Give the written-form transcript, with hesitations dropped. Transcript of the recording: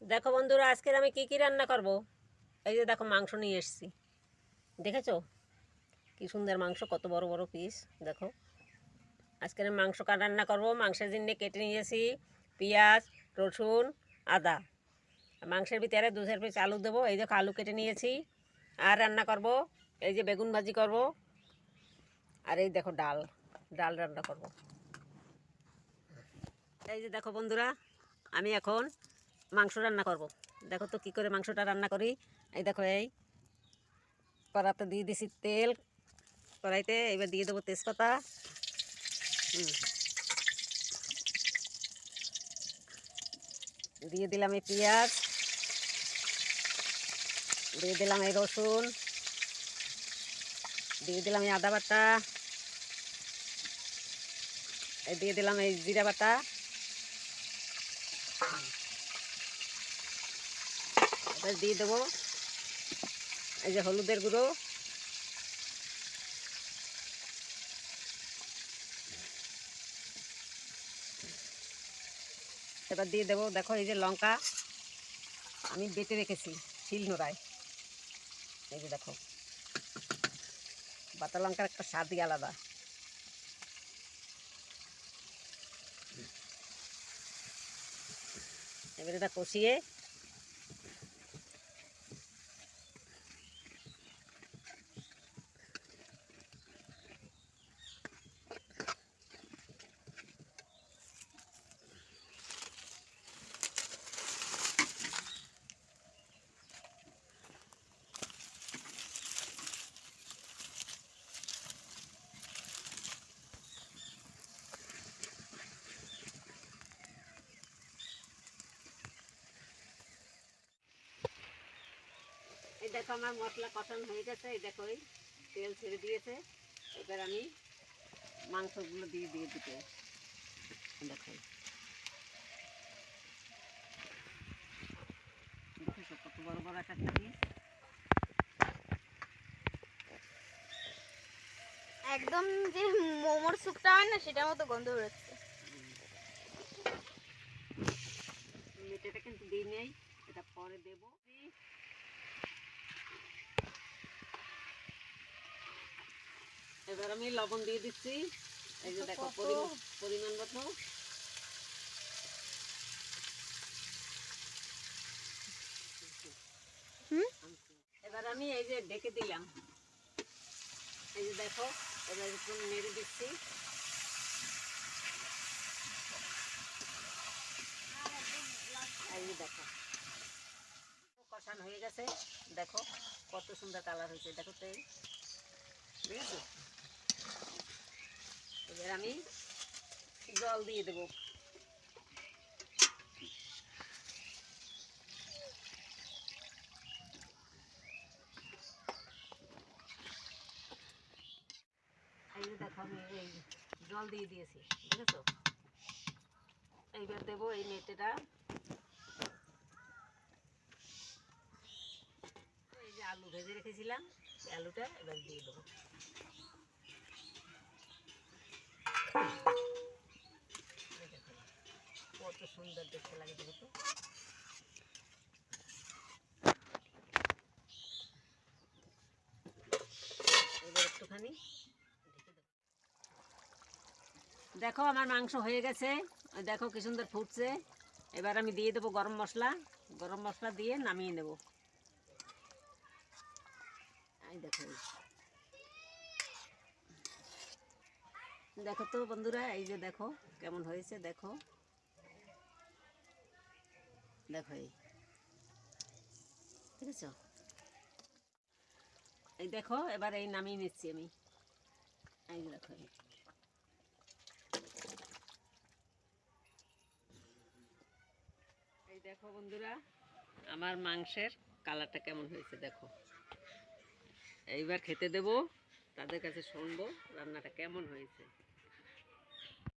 দেখো বন্ধুরা, আজকের আমি কি কি রান্না করব। এই যে দেখো, মাংস নিয়ে এসেছি। দেখেছো কি সুন্দর মাংস, কত বড় বড় পিস। দেখো, আজকের আমি মাংস রান্না করব। মাংসের জন্য কেটে নিয়েছি পেঁয়াজ, রসুন, আদা। মাংসের ভিতরে 2-4 পিস আলু দেবো। এই দেখো, আলু কেটে নিয়েছি। আর রান্না করব এই যে বেগুন ভাজি করব। আর এই দেখো, ডাল ডাল রান্না করব। এই যে দেখো বন্ধুরা, আমি এখন মাংস রান্না করব। দেখো তো কী করে মাংসটা রান্না করি। এই দেখো, এই কড়াতে দিয়ে দিছি তেল। কড়াইতে এবার দিয়ে দেবো তেজপাতা। দিয়ে দিলাম এই পেঁয়াজ, দিয়ে দিলাম এই রসুন, দিয়ে দিলাম এই আদা বাটা, এই দিয়ে দিলাম এই জিরা বাটা। এবার দিয়ে দেবো এই যে হলুদের গুঁড়ো। এবার দিয়ে দেবো দেখো এই যে লঙ্কা আমি বেটে রেখেছি শিলনোড়ায়। এই যে দেখো, বাটা লঙ্কার একটা স্বাদই আলাদা। এবার এটা কষিয়ে এই দেখো, আমার মশলা কষানো হয়ে গেছে। এই দেখো, এই তেল ছেড়ে দিয়েছে। এবার আমি মাংসগুলো দিয়ে দিয়ে দিতে দেখো, দেখেছো কত বড় বড় একটা পিস। একদম যে মোমোর স্যুপটা হয় না, সেটার মতো গন্ধ বেরোচ্ছে। এটা কিন্তু দিই নেই, এটা পরে দেবো। এবার আমি লবণ দিয়ে দিচ্ছি। এই যে দেখো, পরিমাণ মতো। এবার আমি এই যে ঢেকে দিলাম। এই যে দেখো, এবার একটু নেড়ে দিচ্ছি। এই যে দেখো, কষানো হয়ে গেছে। দেখো কত সুন্দর কালার হয়েছে। দেখো তো, ঠিক আছে। এবার আমি জল দিয়ে দেবো। এই যে দেখো, আমি এই জল দিয়ে দিয়েছি, বুঝেছো। এইবার দেবো এই মেটেটা। এই যে আলু ভেজে রেখেছিলাম, এই আলুটা এবার দিয়ে দেবো। কত সুন্দর দেখতে লাগে, দেখো তো। এবার একটুখানি দেখো, আমার মাংস হয়ে গেছে। দেখো কি সুন্দর ফুটছে। এবার আমি দিয়ে দেবো গরম মশলা। গরম মশলা দিয়ে নামিয়ে নেব। এই দেখো, দেখো তো বন্ধুরা, এই যে দেখো কেমন হয়েছে। দেখো দেখো, এই ঠিক আছে। এই দেখো, এবার এই নামিয়ে নিচ্ছি আমি। এই যে দেখো, এই দেখো বন্ধুরা, আমার মাংসের কালারটা কেমন হয়েছে দেখো। এইবার খেতে দেবো, তাদের কাছে শুনবো রান্নাটা কেমন হয়েছে।